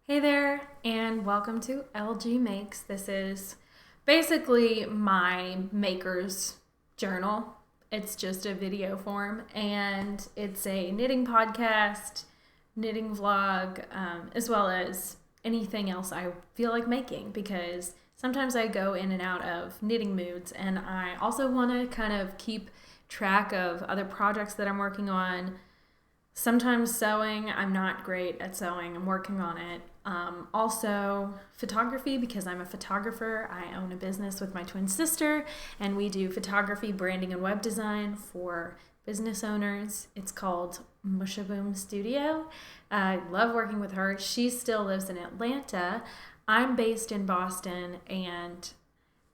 Hey there, and welcome to LG Makes. This is basically my maker's journal. It's just a video form, and it's a knitting podcast, knitting vlog, as well as anything else I feel like making because sometimes I go in and out of knitting moods, and I also want to kind of keep track of other projects that I'm working on. Sometimes sewing, I'm not great at sewing. I'm working on it. Also, photography, because I'm a photographer. I own a business with my twin sister, and we do photography, branding, and web design for business owners. It's called Mushaboom Studio. I love working with her. She still lives in Atlanta. I'm based in Boston, and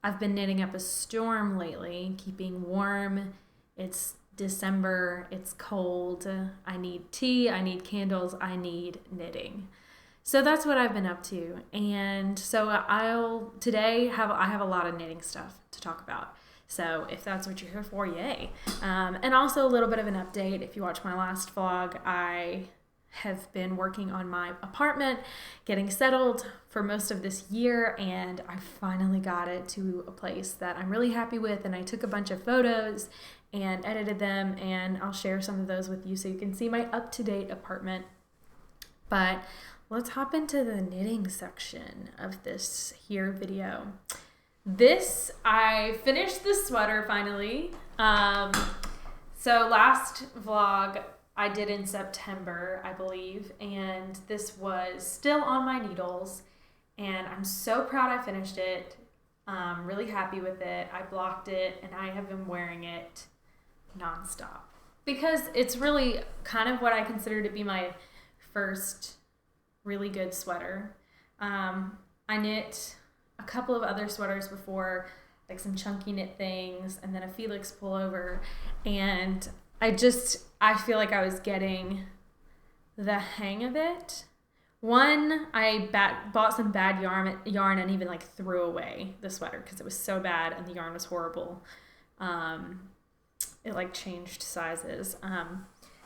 I've been knitting up a storm lately, keeping warm. It's December, it's cold, I need tea, I need candles, I need knitting. So that's what I've been up to. And so I have a lot of knitting stuff to talk about. So if that's what you're here for, yay. And also a little bit of an update. If you watch my last vlog, I have been working on my apartment, getting settled for most of this year, and I finally got it to a place that I'm really happy with, and I took a bunch of photos and edited them, and I'll share some of those with you so you can see my up-to-date apartment. But let's hop into the knitting section of this here video. I finished the sweater finally. So last vlog I did in September, I believe, and this was still on my needles, and I'm so proud I finished it. I'm really happy with it. I blocked it, and I have been wearing it nonstop because it's really kind of what I consider to be my first really good sweater. I knit a couple of other sweaters before, like some chunky knit things, and then a Felix pullover, and I feel like I was getting the hang of it. One, I bought some bad yarn and even like threw away the sweater because it was so bad and the yarn was horrible. It like changed sizes.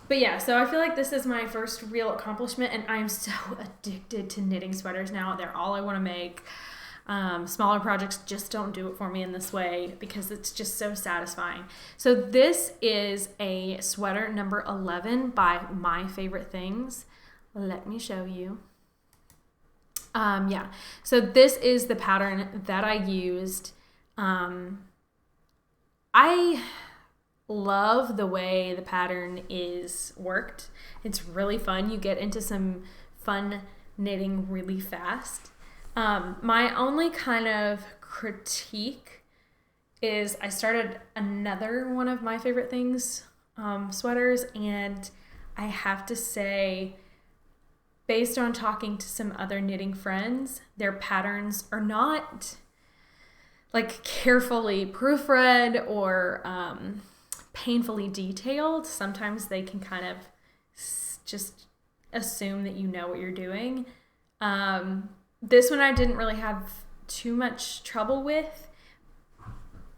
But yeah, so I feel like this is my first real accomplishment, and I'm so addicted to knitting sweaters now. They're all I want to make. Smaller projects just don't do it for me in this way because it's just so satisfying. So this is a sweater number 11 by My Favorite Things. Let me show you. So this is the pattern that I used. I love the way the pattern is worked. It's really fun. You get into some fun knitting really fast. My only kind of critique is I started another one of My Favorite Things sweaters, and I have to say, based on talking to some other knitting friends, their patterns are not like carefully proofread or painfully detailed. Sometimes they can kind of just assume that you know what you're doing. This one I didn't really have too much trouble with,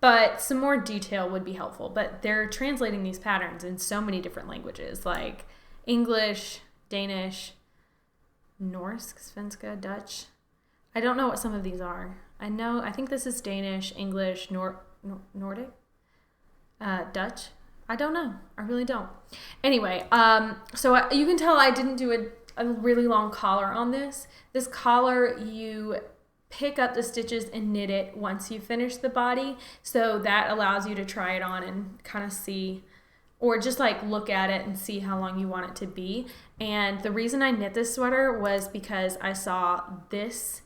but some more detail would be helpful. But they're translating these patterns in so many different languages, like English, Danish, Norse, Svenska, Dutch. I don't know what some of these are. I think this is Danish, English, Nordic, Dutch. I don't know. I really don't. Anyway, so you can tell I didn't do a really long collar on this. This collar, you pick up the stitches and knit it once you finish the body. So that allows you to try it on and kind of see, or just like look at it and see how long you want it to be. And the reason I knit this sweater was because I saw this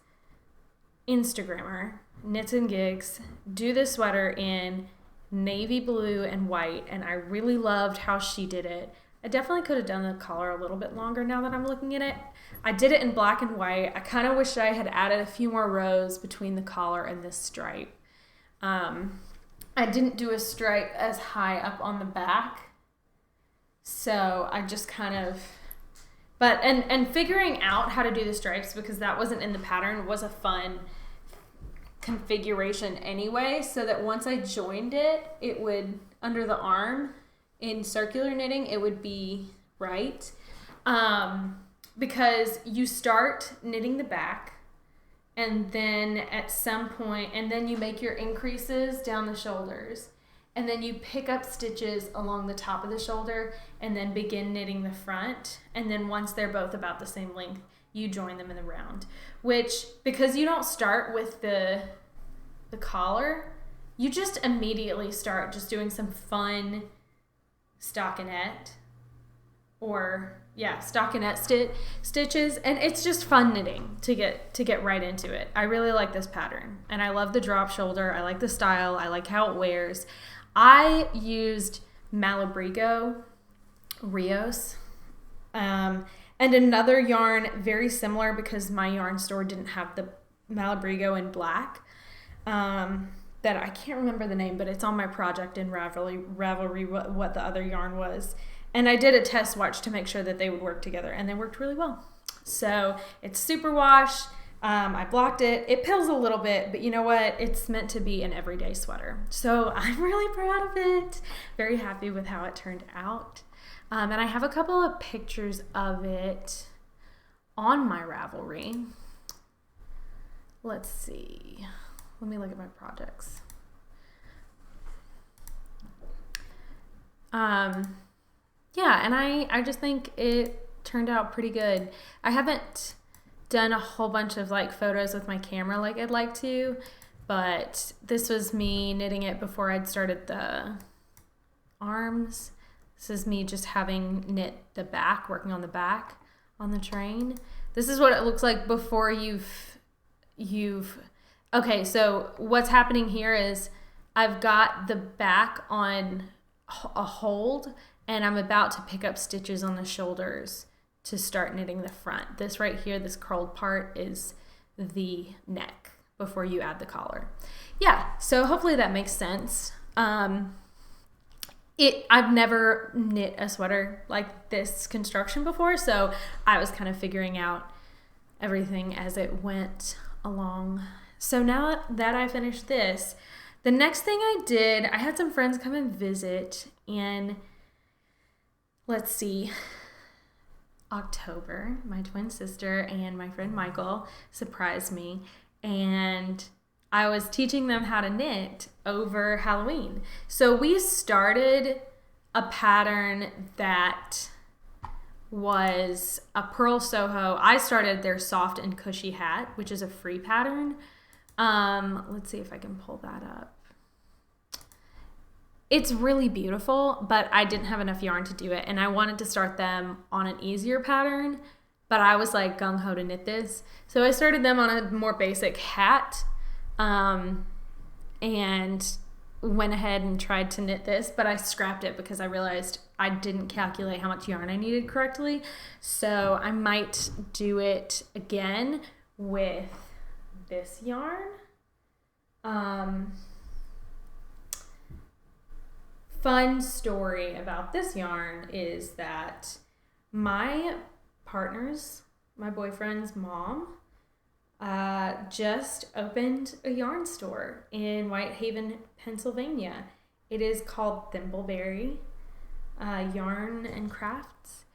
Instagrammer, Knits and Gigs, do this sweater in navy blue and white, and I really loved how she did it. I definitely could have done the collar a little bit longer now that I'm looking at it. I did it in black and white. I kind of wish I had added a few more rows between the collar and this stripe. I didn't do a stripe as high up on the back, so I just kind of, and figuring out how to do the stripes, because that wasn't in the pattern, was a fun configuration anyway, so that once I joined it, it would, under the arm in circular knitting, it would be right. because you start knitting the back, and then at some point, and then you make your increases down the shoulders, and then you pick up stitches along the top of the shoulder and then begin knitting the front. And then once they're both about the same length, you join them in the round, which, because you don't start with the collar, you just immediately start just doing some fun stockinette stitches, and it's just fun knitting to get right into it. I really like this pattern, and I love the drop shoulder. I like the style. I like how it wears. I used Malabrigo Rios and another yarn very similar, because my yarn store didn't have the Malabrigo in black, that I can't remember the name, but it's on my project in Ravelry what the other yarn was. And I did a test watch to make sure that they would work together, and they worked really well. So it's super wash. I blocked it. It pills a little bit, but you know what? It's meant to be an everyday sweater. So I'm really proud of it. Very happy with how it turned out. And I have a couple of pictures of it on my Ravelry. Let's see. Let me look at my projects. Yeah, and I just think it turned out pretty good. I haven't done a whole bunch of like photos with my camera like I'd like to, but this was me knitting it before I'd started the arms. This is me just having knit the back, working on the back on the train. This is what it looks like before okay, so what's happening here is I've got the back on a hold, and I'm about to pick up stitches on the shoulders to start knitting the front. This right here, this curled part, is the neck before you add the collar. Yeah, so hopefully that makes sense. I've never knit a sweater like this construction before, so I was kind of figuring out everything as it went along. So now that I finished this, the next thing I did, I had some friends come and visit, and let's see, October, my twin sister and my friend Michael surprised me, and I was teaching them how to knit over Halloween. So we started a pattern that was a Purl Soho. I started their soft and cushy hat, which is a free pattern. Let's see if I can pull that up. It's really beautiful, but I didn't have enough yarn to do it, and I wanted to start them on an easier pattern, but I was like gung-ho to knit this. So I started them on a more basic hat, and went ahead and tried to knit this, but I scrapped it because I realized I didn't calculate how much yarn I needed correctly. So I might do it again with this yarn. Fun story about this yarn is that my boyfriend's mom, just opened a yarn store in Whitehaven, Pennsylvania. It is called Thimbleberry Yarn and Crafts.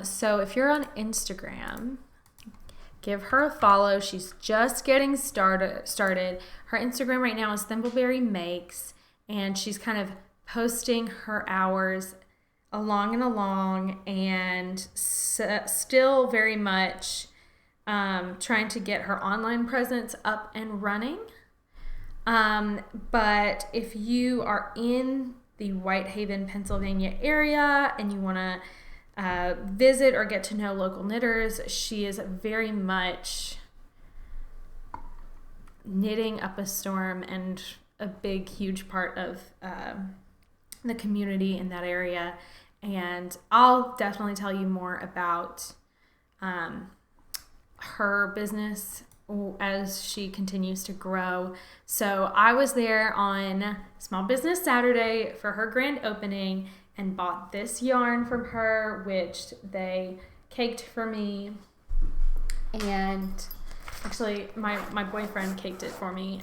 So if you're on Instagram, give her a follow. She's just getting started. Her Instagram right now is Thimbleberry Makes, and she's kind of posting her hours along and still very much trying to get her online presence up and running. But if you are in the Whitehaven, Pennsylvania area and you want to visit or get to know local knitters, she is very much knitting up a storm and a big, huge part of the community in that area. And I'll definitely tell you more about her business as she continues to grow. So I was there on Small Business Saturday for her grand opening and bought this yarn from her, which they caked for me. And actually my boyfriend caked it for me.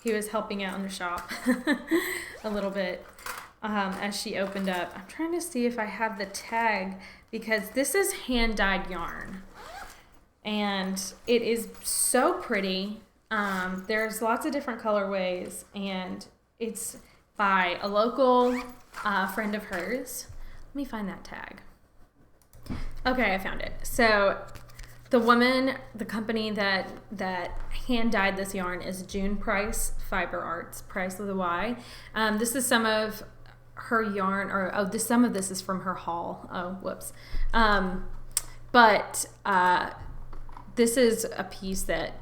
He was helping out in the shop a little bit. as she opened up. I'm trying to see if I have the tag because this is hand-dyed yarn. And it is so pretty. There's lots of different colorways, and it's by a local friend of hers. Let me find that tag. Okay, I found it. So the company that hand dyed this yarn is June Price Fiber Arts, Price with a Y. This is some of her yarn, some of this is from her haul. Oh, whoops. But this is a piece that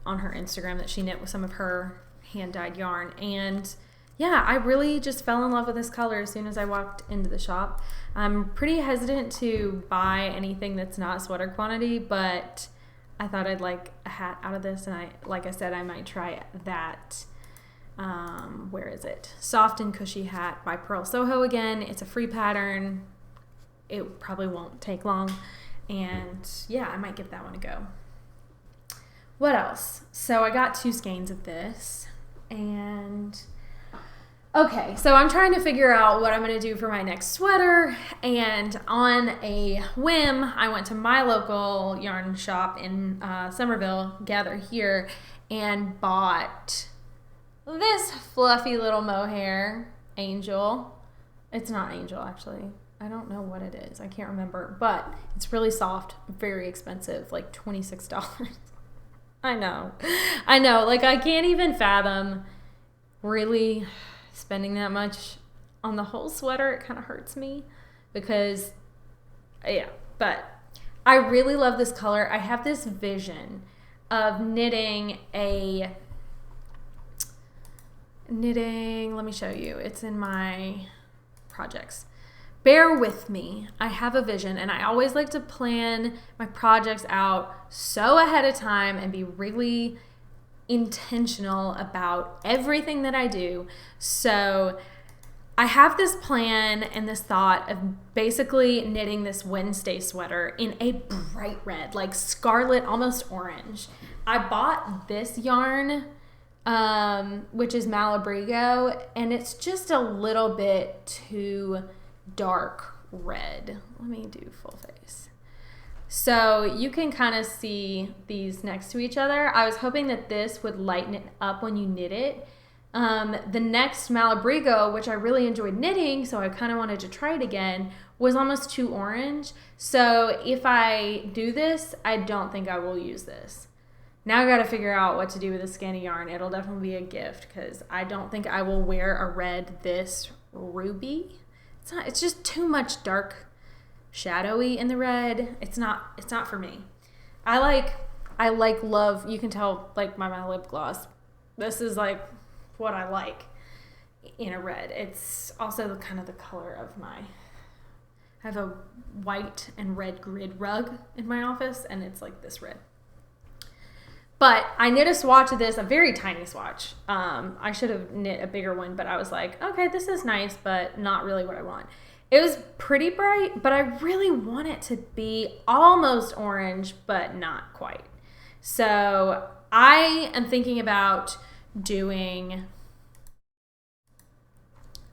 on her Instagram that she knit with some of her hand dyed yarn, and yeah, I really just fell in love with this color as soon as I walked into the shop. I'm pretty hesitant to buy anything that's not sweater quantity, but I thought I'd like a hat out of this, and like I said, I might try that. Where is it? Soft and Cushy hat by Purl Soho again. It's a free pattern. It probably won't take long, and yeah, I might give that one a go. What else? So I got 2 skeins of this, and okay, so I'm trying to figure out what I'm going to do for my next sweater, and on a whim, I went to my local yarn shop in Somerville, Gather Here, and bought this fluffy little mohair angel. It's not angel, actually. I don't know what it is. I can't remember, but it's really soft, very expensive, like $26. I know. Like, I can't even fathom really spending that much on the whole sweater. It kind of hurts me because, yeah, but I really love this color. I have this vision of knitting, let me show you. It's in my projects. Bear with me. I have a vision, and I always like to plan my projects out so ahead of time and be really intentional about everything that I do. So I have this plan and this thought of basically knitting this Wednesday sweater in a bright red, like scarlet, almost orange. I bought this yarn, which is Malabrigo, and it's just a little bit too dark red. Let me do full face. So you can kind of see these next to each other. I was hoping that this would lighten it up when you knit it. The next Malabrigo, which I really enjoyed knitting, so I kind of wanted to try it again, was almost too orange. So if I do this, I don't think I will use this. Now I got to figure out what to do with the skein of yarn. It'll definitely be a gift because I don't think I will wear a red this ruby. It's just too much dark shadowy in the red. It's not for me. I love, you can tell like by my lip gloss. This is like what I like in a red. It's also kind of the color of I have a white and red grid rug in my office, and it's like this red. But I knit a swatch of this, a very tiny swatch. I should have knit a bigger one, but I was like, okay, this is nice, but not really what I want. It was pretty bright, but I really want it to be almost orange, but not quite. So I am thinking about doing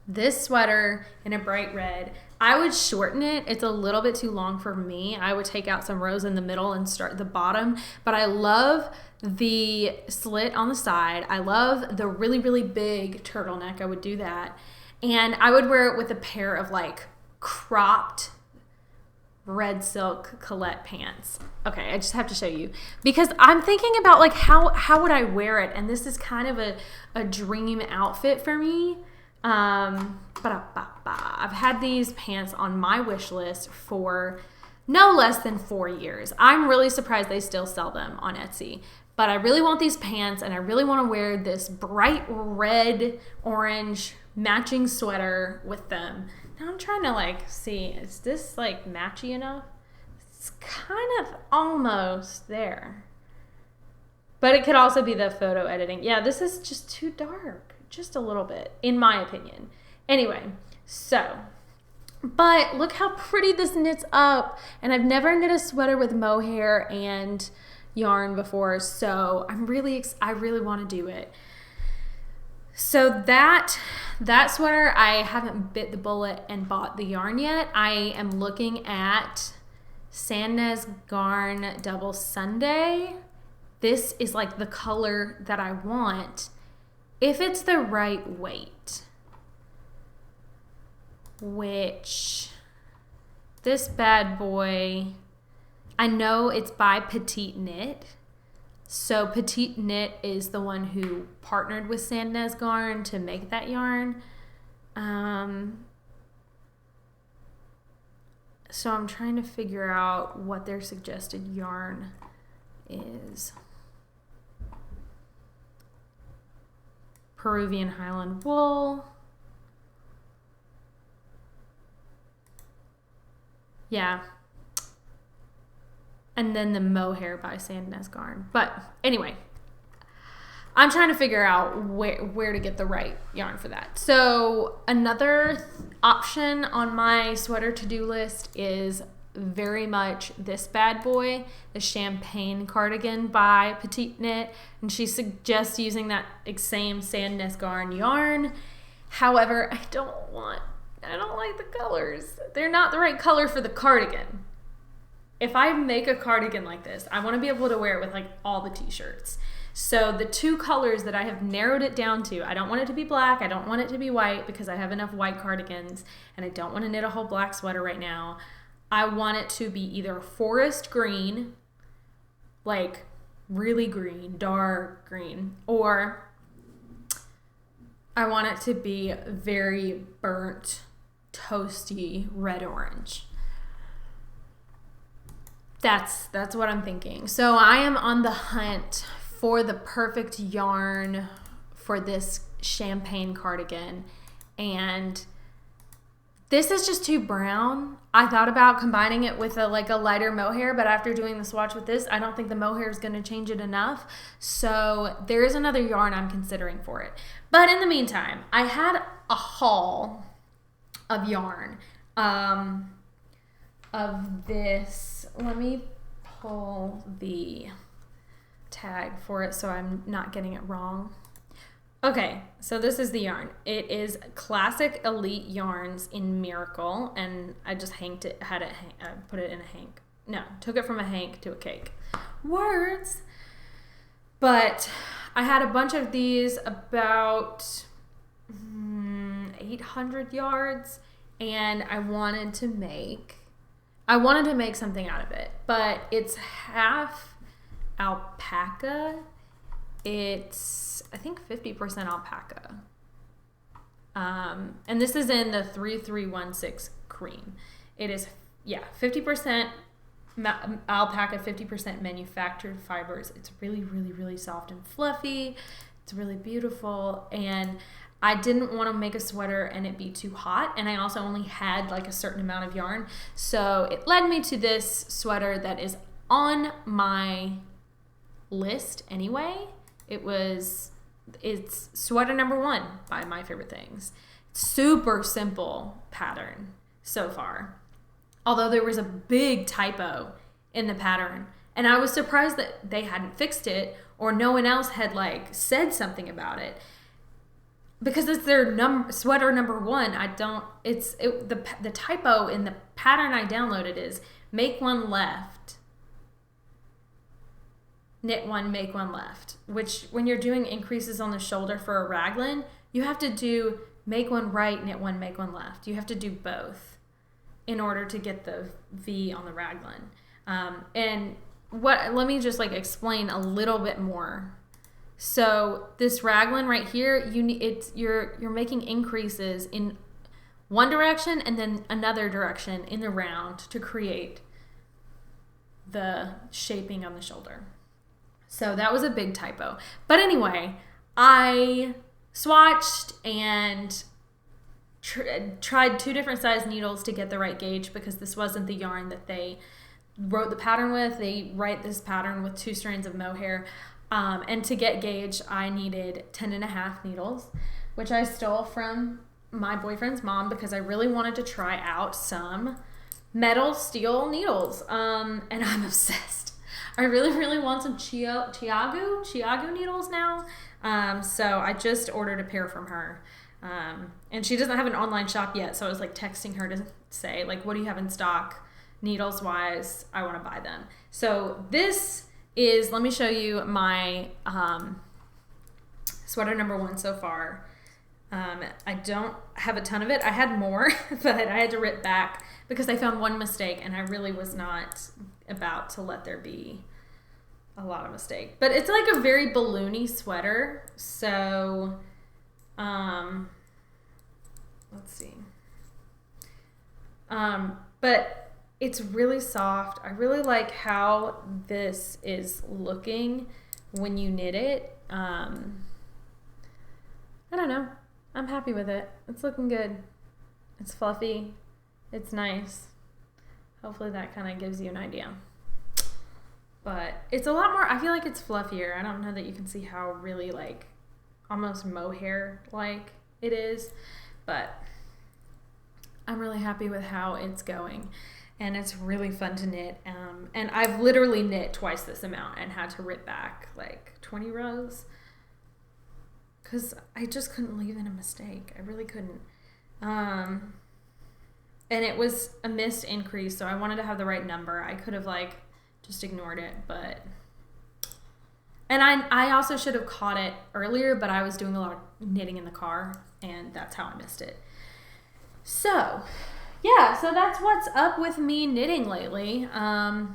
this sweater in a bright red. I would shorten it. It's a little bit too long for me. I would take out some rows in the middle and start at the bottom, but I love the slit on the side. I love the really, really big turtleneck. I would do that. And I would wear it with a pair of like cropped red silk Colette pants. Okay, I just have to show you because I'm thinking about like how would I wear it, and this is kind of a dream outfit for me. I've had these pants on my wish list for no less than 4 years. I'm really surprised they still sell them on Etsy. But I really want these pants, and I really want to wear this bright red, orange matching sweater with them. Now I'm trying to like see, is this like matchy enough? It's kind of almost there. But it could also be the photo editing. Yeah, this is just too dark. Just a little bit, in my opinion. Anyway, so, but look how pretty this knits up. And I've never knit a sweater with mohair and yarn before, so I really want to do it. So that sweater, I haven't bit the bullet and bought the yarn yet. I am looking at Sandnes Garn Double Sunday. This is like the color that I want if it's the right weight. Which, this bad boy, I know it's by Petite Knit. So Petite Knit is the one who partnered with Sandnes Garn to make that yarn. So I'm trying to figure out what their suggested yarn is. Peruvian Highland wool. Yeah. And then the mohair by Sandnes Garn. But anyway, I'm trying to figure out where to get the right yarn for that. So another option on my sweater to-do list is very much this bad boy, the Champagne Cardigan by Petite Knit. And she suggests using that same Sandnes Garn yarn. However, I don't like the colors. They're not the right color for the cardigan. If I make a cardigan like this, I want to be able to wear it with like all the t-shirts. So the two colors that I have narrowed it down to, I don't want it to be black, I don't want it to be white because I have enough white cardigans, and I don't want to knit a whole black sweater right now. I want it to be either forest green, like really green, dark green, or I want it to be very burnt, toasty red-orange. That's what I'm thinking. So I am on the hunt for the perfect yarn for this Champagne cardigan, and this is just too brown. I thought about combining it with a lighter mohair, but after doing the swatch with this, I don't think the mohair is going to change it enough. So there is another yarn I'm considering for it. But in the meantime, I had a haul of yarn of this. Let me pull the tag for it so I'm not getting it wrong. Okay, so this is the yarn. It is Classic Elite Yarns in Miracle, and I just put it in a hank. No, took it from a hank to a cake. Words! But I had a bunch of these, about 800 yards, and I wanted to make something out of it, but it's half alpaca. It's, I think, 50% alpaca. And this is in the 3316 cream. It is, 50% alpaca, 50% manufactured fibers. It's really, really, really soft and fluffy. It's really beautiful. And I didn't want to make a sweater and it be too hot. And I also only had like a certain amount of yarn. So it led me to this sweater that is on my list anyway. It's sweater number 1 by My Favorite Things. Super simple pattern so far. Although there was a big typo in the pattern. And I was surprised that they hadn't fixed it or no one else had said something about it. Because it's their sweater number 1. The typo in the pattern I downloaded is make one left. Knit one, make one left, which when you're doing increases on the shoulder for a raglan, you have to do make one right, knit one, make one left. You have to do both in order to get the V on the raglan. Let me just explain a little bit more. So this raglan right here, you're making increases in one direction and then another direction in the round to create the shaping on the shoulder. So that was a big typo. But anyway, I swatched and tried 2 different size needles to get the right gauge because this wasn't the yarn that they wrote the pattern with. They write this pattern with 2 strands of mohair. And to get gauge, I needed 10.5 needles, which I stole from my boyfriend's mom because I really wanted to try out some metal steel needles. And I'm obsessed. I really, really want some Chiagu needles now. So I just ordered a pair from her. And she doesn't have an online shop yet, so I was like texting her to say, like, what do you have in stock needles wise? I want to buy them. So this is, let me show you my sweater number 1 so far. I don't have a ton of it. I had more, but I had to rip back because I found one mistake, and I really was not about to let there be a lot of mistake. But it's like a very balloony sweater, so let's see. But it's really soft. I really like how this is looking when you knit it. I don't know. I'm happy with it. It's looking good. It's fluffy. It's nice. Hopefully that kind of gives you an idea. But it's a lot more, I feel like it's fluffier. I don't know that you can see how really like almost mohair like it is, but I'm really happy with how it's going, and it's really fun to knit. And I've literally knit twice this amount and had to rip back like 20 rows because I just couldn't leave in a mistake. I really couldn't. And it was a missed increase, so I wanted to have the right number. I could have like just ignored it, but... And I also should have caught it earlier, but I was doing a lot of knitting in the car, and that's how I missed it. So, yeah, so that's what's up with me knitting lately. I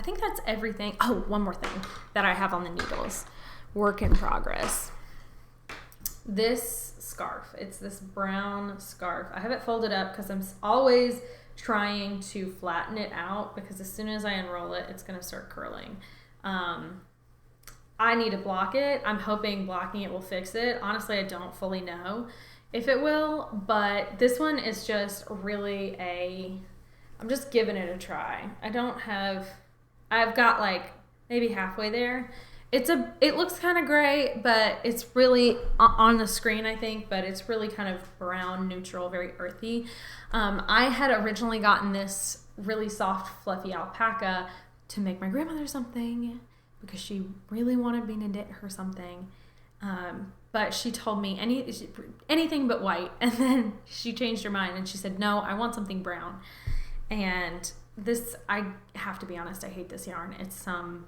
think that's everything. Oh, one more thing that I have on the needles. Work in progress. This scarf. It's this brown scarf. I have it folded up because I'm always trying to flatten it out because as soon as I unroll it, it's going to start curling. I need to block it. I'm hoping blocking it will fix it. Honestly, I don't fully know if it will, but this one is just really I'm just giving it a try. I've got like maybe halfway there. It looks kind of gray, but it's really on the screen, I think, but it's really kind of brown, neutral, very earthy. I had originally gotten this really soft, fluffy alpaca to make my grandmother something because she really wanted me to knit her something. But she told me anything but white. And then she changed her mind and she said, no, I want something brown. And this, I have to be honest, I hate this yarn. It's some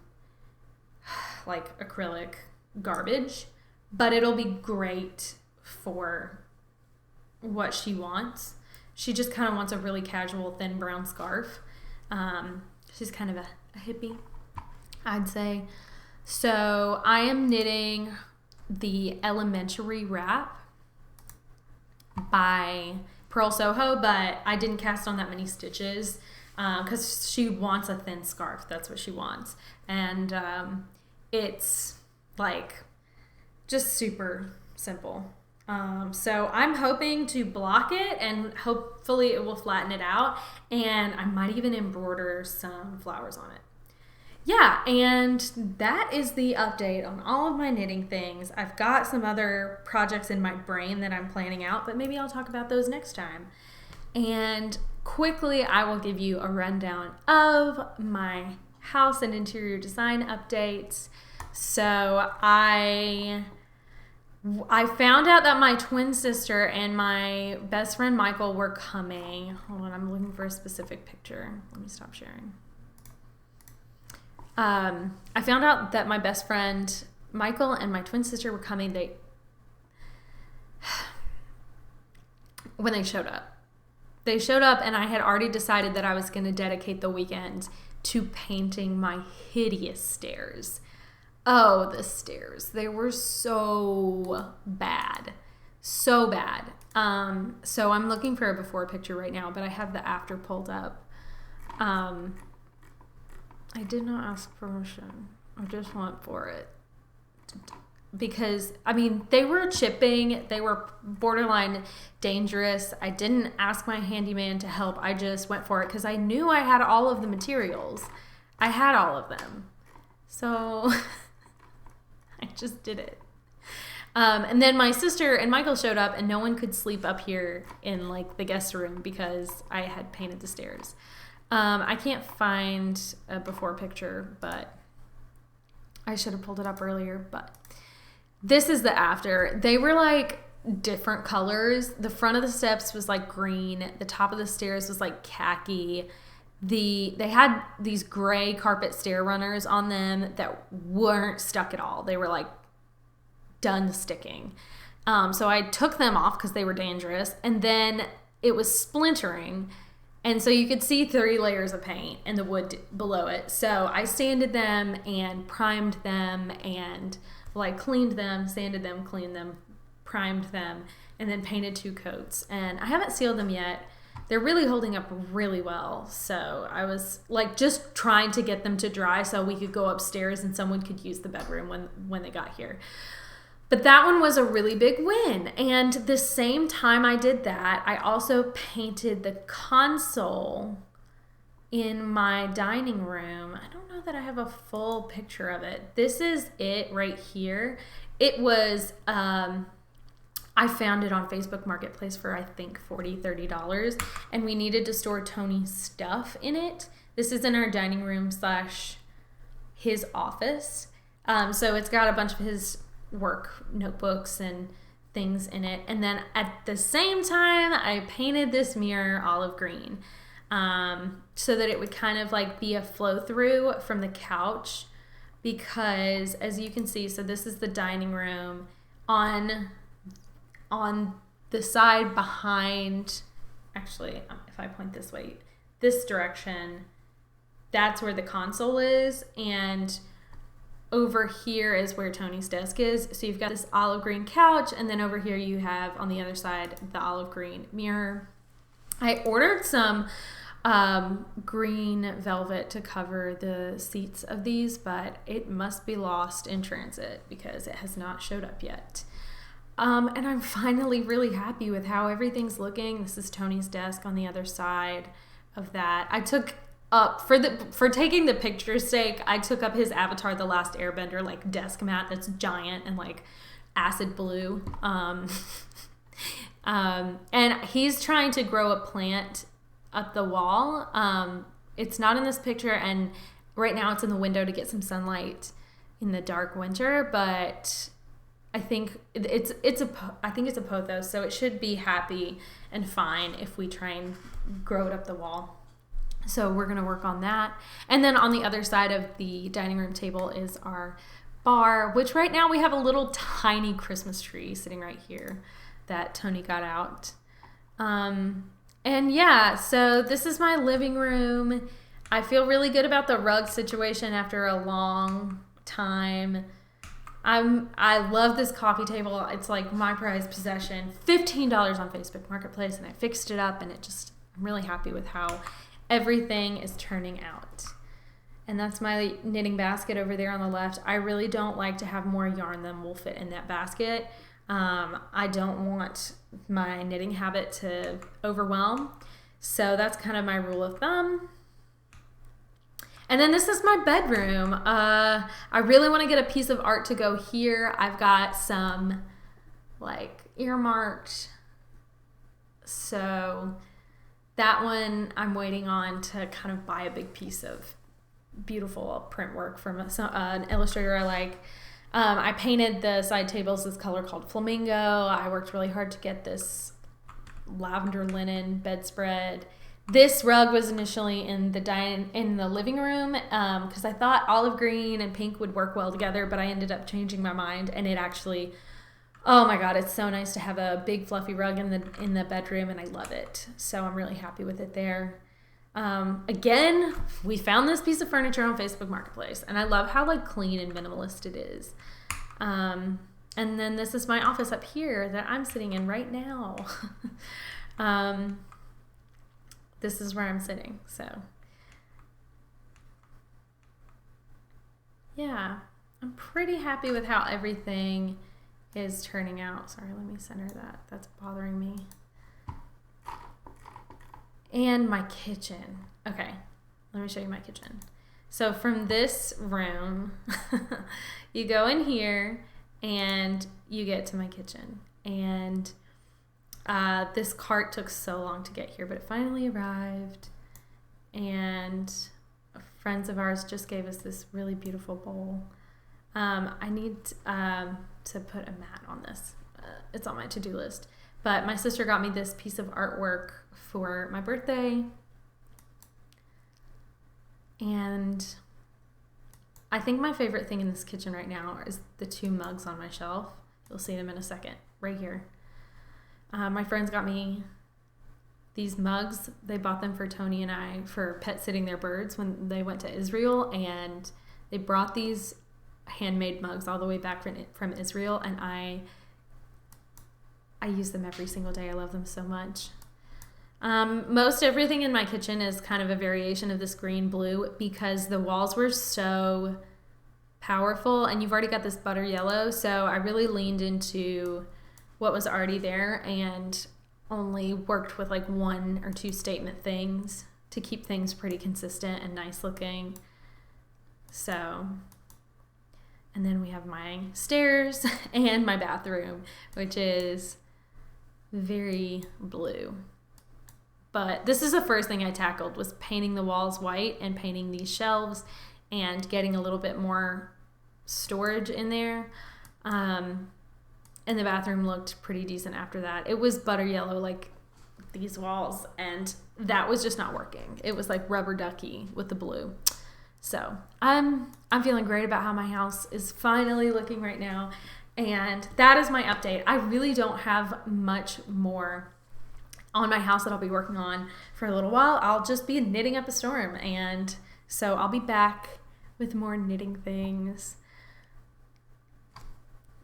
like acrylic garbage, but it'll be great for what she wants. She just kind of wants a really casual thin brown scarf. She's kind of a hippie, I'd say. So I am knitting the Elementary wrap by Purl Soho, but I didn't cast on that many stitches because she wants a thin scarf. That's what she wants. And it's like just super simple. So I'm hoping to block it and hopefully it will flatten it out, and I might even embroider some flowers on it. Yeah, and that is the update on all of my knitting things. I've got some other projects in my brain that I'm planning out, but maybe I'll talk about those next time. And quickly, I will give you a rundown of my house and interior design updates. So I found out that my twin sister and my best friend Michael were coming. Hold on, I'm looking for a specific picture. Let me stop sharing. I found out that my best friend Michael and my twin sister were coming. When they showed up. They showed up and I had already decided that I was going to dedicate the weekend to painting my hideous stairs. Oh, the stairs. They were so bad. So bad. So I'm looking for a before picture right now, but I have the after pulled up. I did not ask permission. I just went for it. Because, I mean, they were chipping. They were borderline dangerous. I didn't ask my handyman to help. I just went for it because I knew I had all of the materials. I had all of them. So I just did it. And then my sister and Michael showed up and no one could sleep up here in like the guest room because I had painted the stairs. I can't find a before picture, but I should have pulled it up earlier. But this is the after. They were like different colors. The front of the steps was like green. The top of the stairs was like khaki. They had these gray carpet stair runners on them that weren't stuck at all. They were like done sticking. So I took them off because they were dangerous. And then it was splintering. And so you could see 3 layers of paint and the wood below it. So I sanded them and primed them and cleaned them, sanded them, cleaned them, primed them, and then painted 2 coats. And I haven't sealed them yet. They're really holding up really well. So I was just trying to get them to dry so we could go upstairs and someone could use the bedroom when they got here. But that one was a really big win. And the same time I did that, I also painted the console in my dining room. I don't know that I have a full picture of it. This is it right here. It was, I found it on Facebook Marketplace for I think $30, and we needed to store Tony's stuff in it. This is in our dining room / his office. So it's got a bunch of his work notebooks and things in it. And then at the same time, I painted this mirror olive green so that it would kind of be a flow through from the couch, because as you can see, so this is the dining room. On the side behind, actually, if I point this way, this direction, that's where the console is, and over here is where Tony's desk is. So you've got this olive green couch, and then over here you have on the other side the olive green mirror. I ordered some green velvet to cover the seats of these, but it must be lost in transit because it has not showed up yet. And I'm finally really happy with how everything's looking. This is Tony's desk on the other side of that. I took up for taking the picture's sake, I took up his Avatar The Last Airbender desk mat that's giant and acid blue. And he's trying to grow a plant up the wall. It's not in this picture, and right now it's in the window to get some sunlight in the dark winter, but I think it's a pothos, so it should be happy and fine if we try and grow it up the wall. So we're going to work on that. And then on the other side of the dining room table is our bar, which right now we have a little tiny Christmas tree sitting right here that Tony got out. And yeah, so this is my living room. I feel really good about the rug situation after a long time. I love this coffee table. It's my prized possession. $15 on Facebook Marketplace, and I fixed it up, and I'm really happy with how everything is turning out. And that's my knitting basket over there on the left. I really don't like to have more yarn than will fit in that basket. I don't want my knitting habit to overwhelm. So that's kind of my rule of thumb. And then this is my bedroom. I really want to get a piece of art to go here. I've got some earmarked. So that one I'm waiting on to kind of buy a big piece of beautiful print work from an illustrator I like. I painted the side tables this color called Flamingo. I worked really hard to get this lavender linen bedspread. This rug was initially in the living room because I thought olive green and pink would work well together, but I ended up changing my mind, and it actually, oh my god, it's so nice to have a big fluffy rug in the bedroom, and I love it. So I'm really happy with it there. Again, we found this piece of furniture on Facebook Marketplace, and I love how clean and minimalist it is. And then this is my office up here that I'm sitting in right now. This is where I'm sitting. So yeah, I'm pretty happy with how everything is turning out. Sorry, let me center that. That's bothering me. And my kitchen. Okay, let me show you my kitchen. So from this room, you go in here and you get to my kitchen. And this cart took so long to get here, but it finally arrived. and friends of ours just gave us this really beautiful bowl. I need to put a mat on this. It's on my to-do list. But my sister got me this piece of artwork for my birthday. And I think my favorite thing in this kitchen right now is the 2 mugs on my shelf. You'll see them in a second, right here. My friends got me these mugs. They bought them for Tony and I for pet sitting their birds when they went to Israel, and they brought these handmade mugs all the way back from Israel, and I use them every single day. I love them so much. Most everything in my kitchen is kind of a variation of this green blue because the walls were so powerful, and you've already got this butter yellow, so I really leaned into what was already there and only worked with like 1 or 2 statement things to keep things pretty consistent and nice looking. So, and then we have my stairs and my bathroom, which is very blue. But this is the first thing I tackled, was painting the walls white and painting these shelves and getting a little bit more storage in there. And the bathroom looked pretty decent after that. It was butter yellow like these walls, and that was just not working. It was like rubber ducky with the blue. So I'm feeling great about how my house is finally looking right now. And that is my update. I really don't have much more on my house that I'll be working on for a little while. I'll just be knitting up a storm, and so I'll be back with more knitting things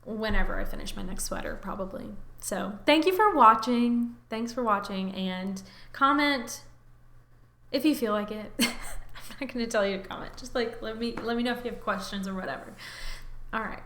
whenever I finish my next sweater, probably. So thank you for watching. Thanks for watching, and comment if you feel like it. I'm not going to tell you to comment. Just like let me know if you have questions or whatever. All right.